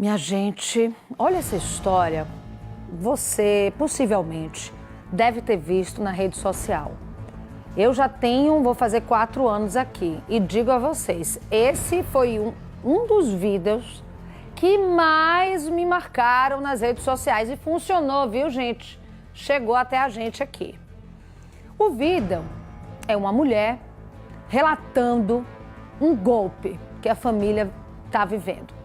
Minha gente, olha essa história. Você, possivelmente, deve ter visto na rede social. Eu já vou fazer 4 anos aqui e digo a vocês, esse foi um dos vídeos que mais me marcaram nas redes sociais e funcionou, viu, gente? Chegou até a gente aqui. O vídeo é uma mulher relatando um golpe que a família está vivendo.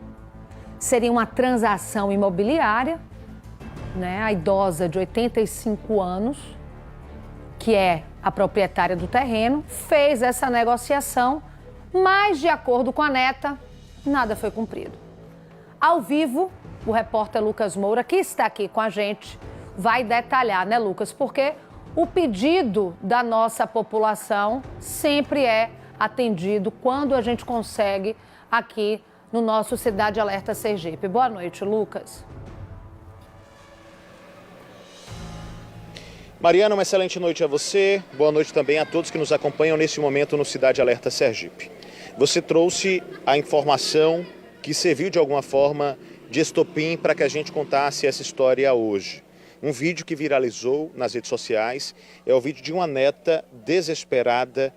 Seria uma transação imobiliária, né? A idosa de 85 anos, que é a proprietária do terreno, fez essa negociação, mas de acordo com a neta, nada foi cumprido. Ao vivo, o repórter Lucas Moura, que está aqui com a gente, vai detalhar, né, Lucas? Porque o pedido da nossa população sempre é atendido quando a gente consegue aqui no nosso Cidade Alerta Sergipe. Boa noite, Lucas. Mariana, uma excelente noite a você. Boa noite também a todos que nos acompanham nesse momento no Cidade Alerta Sergipe. Você trouxe a informação que serviu de alguma forma de estopim para que a gente contasse essa história hoje. Um vídeo que viralizou nas redes sociais é o vídeo de uma neta desesperada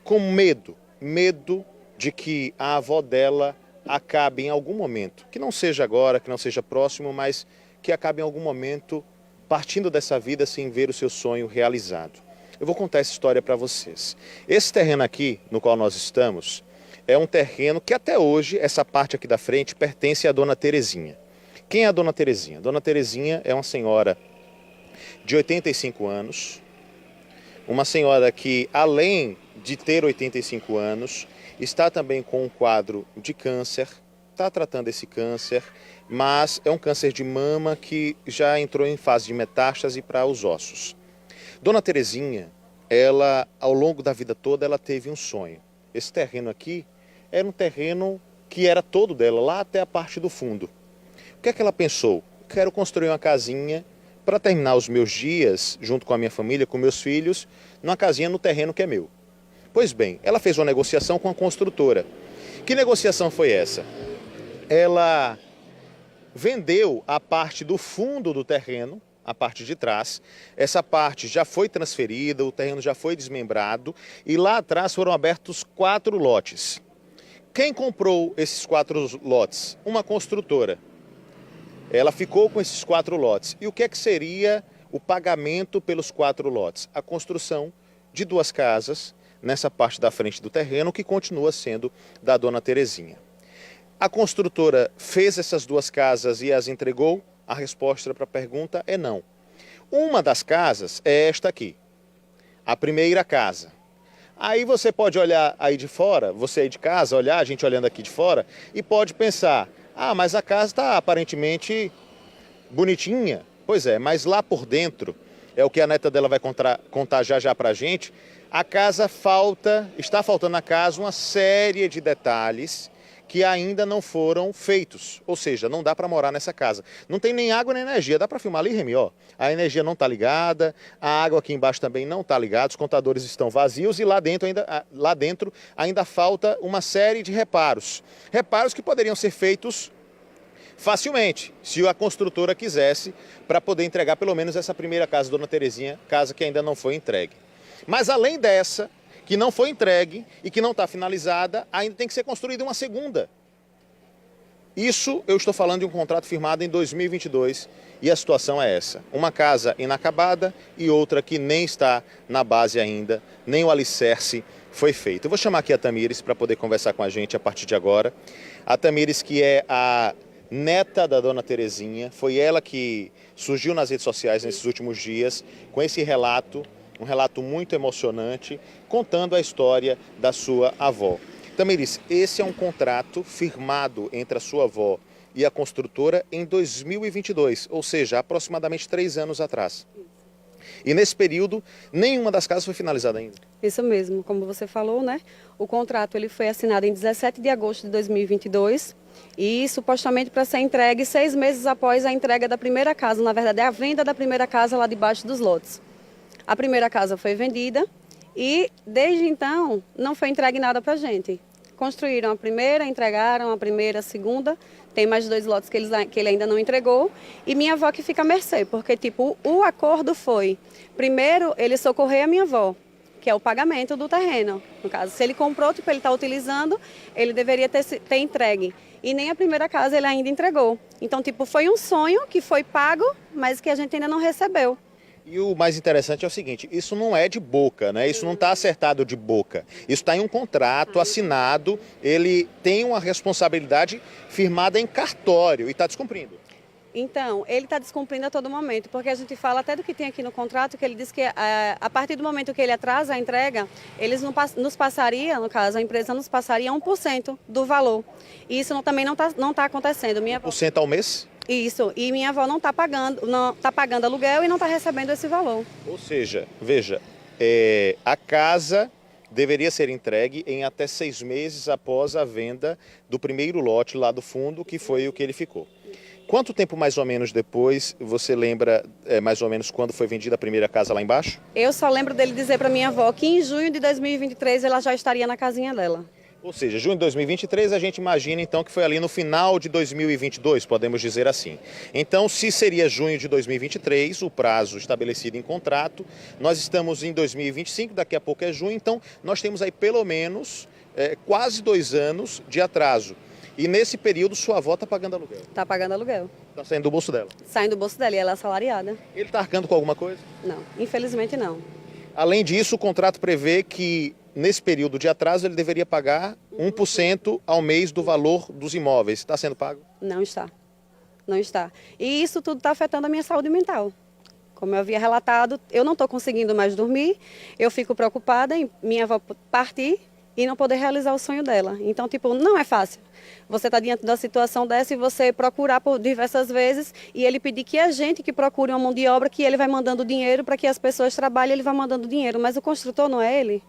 com medo de que a avó dela acabe em algum momento, que não seja agora, que não seja próximo, mas que acabe em algum momento partindo dessa vida sem ver o seu sonho realizado. Eu vou contar essa história para vocês. Esse terreno aqui, no qual nós estamos, é um terreno que até hoje, essa parte aqui da frente, pertence à dona Terezinha. Quem é a dona Terezinha? Dona Terezinha é uma senhora de 85 anos, uma senhora que, além de ter 85 anos, está também com um quadro de câncer, está tratando esse câncer, mas é um câncer de mama que já entrou em fase de metástase para os ossos. Dona Terezinha, ela, ao longo da vida toda, ela teve um sonho. Esse terreno aqui era um terreno que era todo dela, lá até a parte do fundo. O que é que ela pensou? Quero construir uma casinha para terminar os meus dias, junto com a minha família, com meus filhos, numa casinha no terreno que é meu. Pois bem, ela fez uma negociação com a construtora. Que negociação foi essa? Ela vendeu a parte do fundo do terreno, a parte de trás. Essa parte já foi transferida, o terreno já foi desmembrado e lá atrás foram abertos 4 lotes. Quem comprou esses 4 lotes? Uma construtora. Ela ficou com esses 4 lotes. E o que é que seria o pagamento pelos 4 lotes? A construção de 2 casas nessa parte da frente do terreno, que continua sendo da dona Terezinha. A construtora fez essas 2 casas e as entregou? A resposta para a pergunta é não. Uma das casas é esta aqui, a primeira casa. Aí você pode olhar aí de fora, você aí de casa, olhar, a gente olhando aqui de fora, e pode pensar, mas a casa está aparentemente bonitinha. Pois é, mas lá por dentro, é o que a neta dela vai contar já para a gente, está faltando na casa uma série de detalhes que ainda não foram feitos. Ou seja, não dá para morar nessa casa. Não tem nem água nem energia. Dá para filmar ali, Remy? Ó, a energia não está ligada, a água aqui embaixo também não está ligada, os contadores estão vazios e lá dentro ainda falta uma série de reparos. Reparos que poderiam ser feitos facilmente, se a construtora quisesse, para poder entregar pelo menos essa primeira casa, dona Terezinha, casa que ainda não foi entregue. Mas além dessa, que não foi entregue e que não está finalizada, ainda tem que ser construída uma segunda. Isso eu estou falando de um contrato firmado em 2022 e a situação é essa. Uma casa inacabada e outra que nem está na base ainda, nem o alicerce foi feito. Eu vou chamar aqui a Tamires para poder conversar com a gente a partir de agora. A Tamires, que é a neta da dona Terezinha, foi ela que surgiu nas redes sociais nesses últimos dias com esse relato, um relato muito emocionante, contando a história da sua avó. Tamires, esse é um contrato firmado entre a sua avó e a construtora em 2022, ou seja, aproximadamente 3 anos atrás. E nesse período, nenhuma das casas foi finalizada ainda. Isso mesmo, como você falou, né? O contrato ele foi assinado em 17 de agosto de 2022 e supostamente para ser entregue 6 meses após a entrega da primeira casa, na verdade é a venda da primeira casa lá debaixo dos lotes. A primeira casa foi vendida e desde então não foi entregue nada para a gente. construíram a primeira, entregaram a primeira, a segunda, tem mais 2 lotes que ele ainda não entregou, e minha avó que fica à mercê, porque tipo, o acordo foi, primeiro ele socorrer a minha avó, que é o pagamento do terreno. No caso, se ele comprou, tipo, ele está utilizando, ele deveria ter entregue. E nem a primeira casa ele ainda entregou. Então, tipo, foi um sonho que foi pago, mas que a gente ainda não recebeu. E o mais interessante é o seguinte, isso não é de boca, né? Isso não está acertado de boca. Isso está em um contrato assinado, ele tem uma responsabilidade firmada em cartório e está descumprindo. Então, ele está descumprindo a todo momento, porque a gente fala até do que tem aqui no contrato, que ele diz que a partir do momento que ele atrasa a entrega, eles nos passariam, no caso, a empresa nos passaria 1% do valor. E isso também não tá acontecendo. 1% ao mês? Isso, e minha avó não está pagando aluguel e não está recebendo esse valor. Ou seja, veja, a casa deveria ser entregue em até 6 meses após a venda do primeiro lote lá do fundo, que foi o que ele ficou. Quanto tempo mais ou menos depois, você lembra mais ou menos quando foi vendida a primeira casa lá embaixo? Eu só lembro dele dizer para minha avó que em junho de 2023 ela já estaria na casinha dela. Ou seja, junho de 2023 a gente imagina então que foi ali no final de 2022, podemos dizer assim. Então, se seria junho de 2023, o prazo estabelecido em contrato, nós estamos em 2025, daqui a pouco é junho, então nós temos aí pelo menos quase 2 anos de atraso. E nesse período sua avó está pagando aluguel? Está pagando aluguel. Está saindo do bolso dela? Saindo do bolso dela e ela é assalariada. Ele está arcando com alguma coisa? Não, infelizmente não. Além disso, o contrato prevê que nesse período de atraso ele deveria pagar 1% ao mês do valor dos imóveis. Está sendo pago? Não está. Não está. E isso tudo está afetando a minha saúde mental. Como eu havia relatado, eu não estou conseguindo mais dormir, eu fico preocupada em minha avó partir e não poder realizar o sonho dela. Então, tipo, não é fácil. Você está diante da situação dessa e você procurar por diversas vezes e ele pedir que a gente que procure uma mão de obra, que ele vai mandando dinheiro para que as pessoas trabalhem, ele vai mandando dinheiro, mas o construtor não é ele.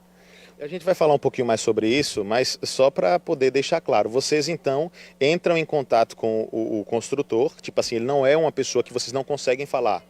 A gente vai falar um pouquinho mais sobre isso, mas só para poder deixar claro, vocês então entram em contato com o construtor, tipo assim, ele não é uma pessoa que vocês não conseguem falar.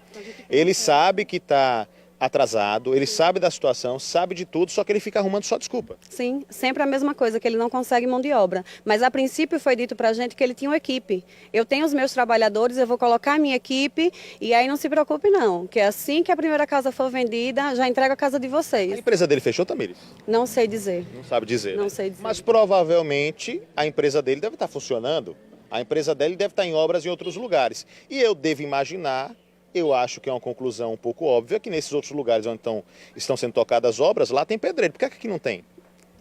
Ele sabe que está atrasado, ele sabe da situação, sabe de tudo, só que ele fica arrumando só desculpa. Sim, sempre a mesma coisa, que ele não consegue mão de obra. Mas a princípio foi dito pra gente que ele tinha uma equipe. Eu tenho os meus trabalhadores, eu vou colocar a minha equipe e aí não se preocupe não, que assim que a primeira casa for vendida, já entrego a casa de A vocês. empresa dele fechou, Tamires? Não sei dizer. Não sabe dizer. Não né? sei dizer. Mas provavelmente a empresa dele deve estar funcionando, a empresa dele deve estar em obras em outros lugares. E eu devo imaginar, eu acho que é uma conclusão um pouco óbvia, que nesses outros lugares onde estão sendo tocadas obras, lá tem pedreiro. Por que aqui não tem?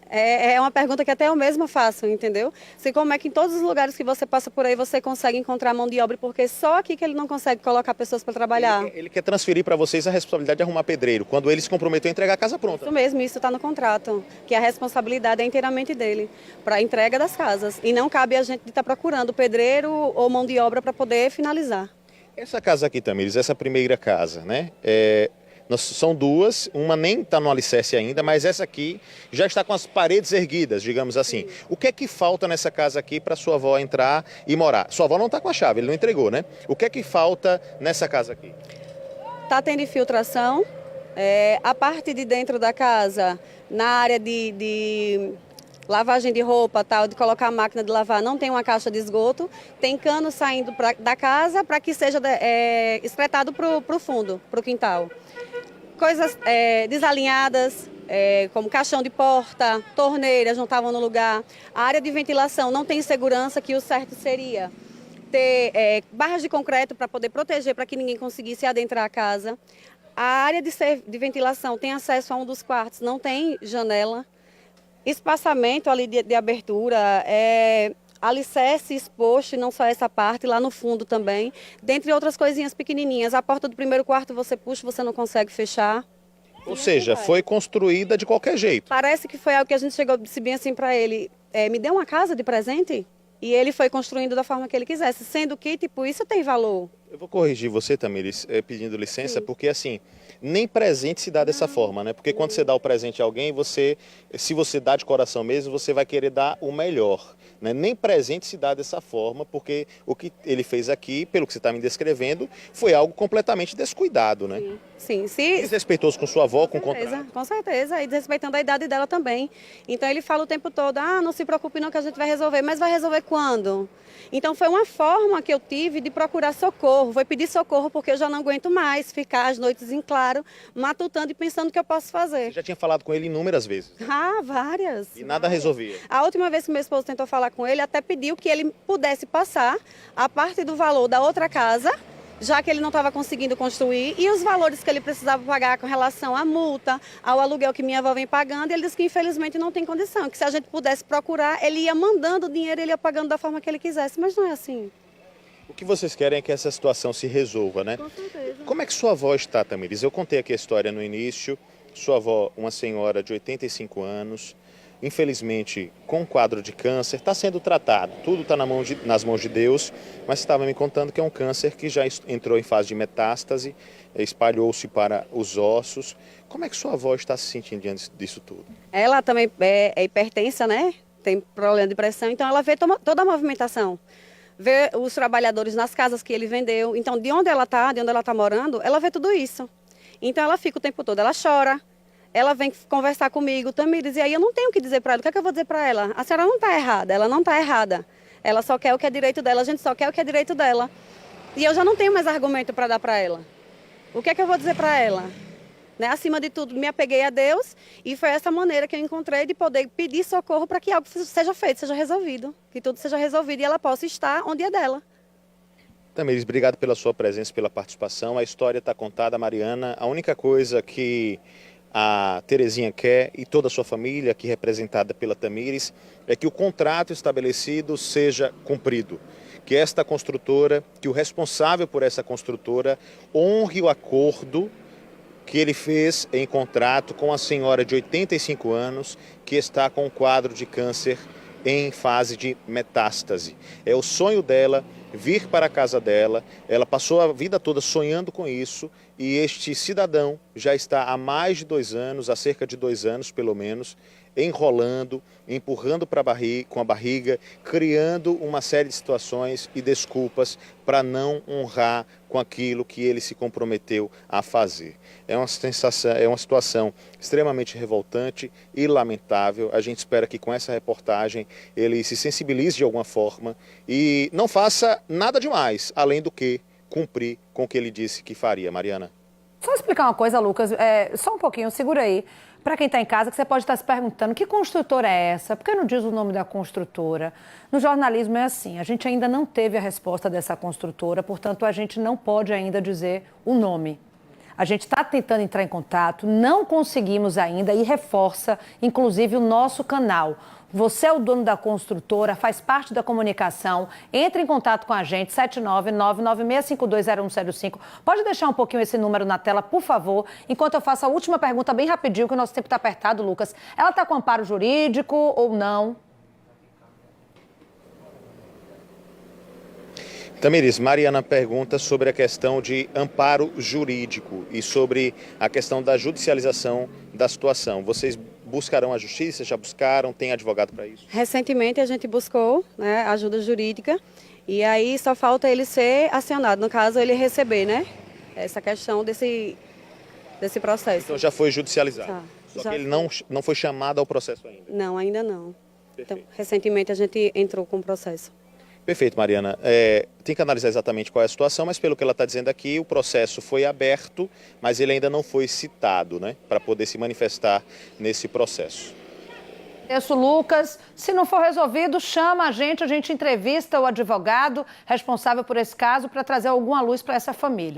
É uma pergunta que até eu mesma faço, entendeu? Se como é que em todos os lugares que você passa por aí você consegue encontrar mão de obra, porque só aqui que ele não consegue colocar pessoas para trabalhar. Ele quer transferir para vocês a responsabilidade de arrumar pedreiro, quando ele se comprometeu a entregar a casa pronta. Isso mesmo, isso está no contrato, que a responsabilidade é inteiramente dele, para a entrega das casas. E não cabe a gente estar procurando pedreiro ou mão de obra para poder finalizar. Essa casa aqui, Tamires, essa primeira casa, né? São 2, uma nem está no alicerce ainda, mas essa aqui já está com as paredes erguidas, digamos assim. O que é que falta nessa casa aqui para sua avó entrar e morar? Sua avó não está com a chave, ele não entregou, né? O que é que falta nessa casa aqui? Está tendo infiltração, a parte de dentro da casa, na área de lavagem de roupa, tal, de colocar a máquina de lavar, não tem uma caixa de esgoto, tem cano saindo da casa para que seja excretado para o fundo, para o quintal. Coisas desalinhadas, como caixão de porta, torneiras não estavam no lugar. A área de ventilação não tem segurança, que o certo seria ter barras de concreto para poder proteger, para que ninguém conseguisse adentrar a casa. A área de ventilação tem acesso a um dos quartos, não tem janela. Espaçamento ali de abertura, alicerce exposto, e não só essa parte, lá no fundo também. Dentre outras coisinhas pequenininhas. A porta do primeiro quarto você puxa, você não consegue fechar. Ou seja, foi construída de qualquer jeito. Parece que foi algo que a gente chegou, disse bem assim para ele, me dê uma casa de presente? E ele foi construindo da forma que ele quisesse, sendo que, tipo, isso tem valor. Eu vou corrigir você, Tamires, pedindo licença, porque assim, nem presente se dá dessa forma, né? Porque quando você dá o presente a alguém, se você dá de coração mesmo, você vai querer dar o melhor. né? Nem presente se dá dessa forma, porque o que ele fez aqui, pelo que você está me descrevendo, foi algo completamente descuidado, né? Sim. Desrespeitoso com sua avó, com o contrato. Com certeza, e desrespeitando a idade dela também. Então ele fala o tempo todo, não se preocupe não que a gente vai resolver, mas vai resolver quando? Então foi uma forma que eu tive de procurar socorro, foi pedir socorro porque eu já não aguento mais ficar as noites em claro, matutando e pensando o que eu posso fazer. Você já tinha falado com ele inúmeras vezes. Várias. E nada resolvia. A última vez que meu esposo tentou falar com ele, até pediu que ele pudesse passar a parte do valor da outra casa, já que ele não estava conseguindo construir, e os valores que ele precisava pagar com relação à multa, ao aluguel que minha avó vem pagando, e ele disse que infelizmente não tem condição, que se a gente pudesse procurar, ele ia mandando o dinheiro, ele ia pagando da forma que ele quisesse, mas não é assim. O que vocês querem é que essa situação se resolva, né? Com certeza. Como é que sua avó está, Tamires? Eu contei aqui a história no início, sua avó, uma senhora de 85 anos, infelizmente com um quadro de câncer, está sendo tratado, tudo está nas mãos de Deus, mas estava me contando que é um câncer que já entrou em fase de metástase, espalhou-se para os ossos. Como é que sua avó está se sentindo diante disso tudo? Ela também é hipertensa, né? Tem problema de pressão, então ela vê toda a movimentação. Vê os trabalhadores nas casas que ele vendeu. Então, de onde ela está morando, ela vê tudo isso. Então, ela fica o tempo todo, ela chora. Ela vem conversar comigo, Tamires, e aí eu não tenho o que dizer para ela. O que é que eu vou dizer para ela? A senhora não está errada, ela não está errada. Ela só quer o que é direito dela, a gente só quer o que é direito dela. E eu já não tenho mais argumento para dar para ela. O que é que eu vou dizer para ela? Né? Acima de tudo, me apeguei a Deus e foi essa maneira que eu encontrei de poder pedir socorro para que algo seja feito, seja resolvido. Que tudo seja resolvido e ela possa estar onde é dela. Tamires, obrigado pela sua presença, pela participação. A história está contada, Mariana. A única coisa que a Terezinha quer, e toda a sua família, aqui representada pela Tamires, é que o contrato estabelecido seja cumprido. Que esta construtora, que o responsável por essa construtora, honre o acordo que ele fez em contrato com a senhora de 85 anos, que está com um quadro de câncer em fase de metástase. É o sonho dela vir para a casa dela, ela passou a vida toda sonhando com isso, e este cidadão já está há mais de 2 anos, há cerca de 2 anos pelo menos, enrolando, empurrando com a barriga, criando uma série de situações e desculpas para não honrar com aquilo que ele se comprometeu a fazer. É uma situação extremamente revoltante e lamentável. A gente espera que com essa reportagem ele se sensibilize de alguma forma e não faça nada demais, além do que cumprir com o que ele disse que faria. Mariana. Só explicar uma coisa, Lucas, só um pouquinho, segura aí. Para quem está em casa, que você pode estar se perguntando, que construtora é essa? Por que não diz o nome da construtora? No jornalismo é assim, a gente ainda não teve a resposta dessa construtora, portanto, a gente não pode ainda dizer o nome. A gente está tentando entrar em contato, não conseguimos ainda e reforça, inclusive, o nosso canal. Você é o dono da construtora, faz parte da comunicação, entre em contato com a gente, 79996520105. Pode deixar um pouquinho esse número na tela, por favor, enquanto eu faço a última pergunta bem rapidinho, que o nosso tempo está apertado, Lucas. Ela está com amparo jurídico ou não? Tamires, Mariana pergunta sobre a questão de amparo jurídico e sobre a questão da judicialização da situação. Vocês buscarão a justiça? Já buscaram? Tem advogado para isso? Recentemente a gente buscou, né, ajuda jurídica e aí só falta ele ser acionado, no caso ele receber, né, essa questão desse processo. Então já foi judicializado? Tá. Só Já que ele não foi chamado ao processo ainda? Não, ainda não. Perfeito. Então, recentemente a gente entrou com o processo. Perfeito, Mariana. Tem que analisar exatamente qual é a situação, mas pelo que ela está dizendo aqui, o processo foi aberto, mas ele ainda não foi citado, né, para poder se manifestar nesse processo. Isso, Lucas. Se não for resolvido, chama a gente entrevista o advogado responsável por esse caso para trazer alguma luz para essa família.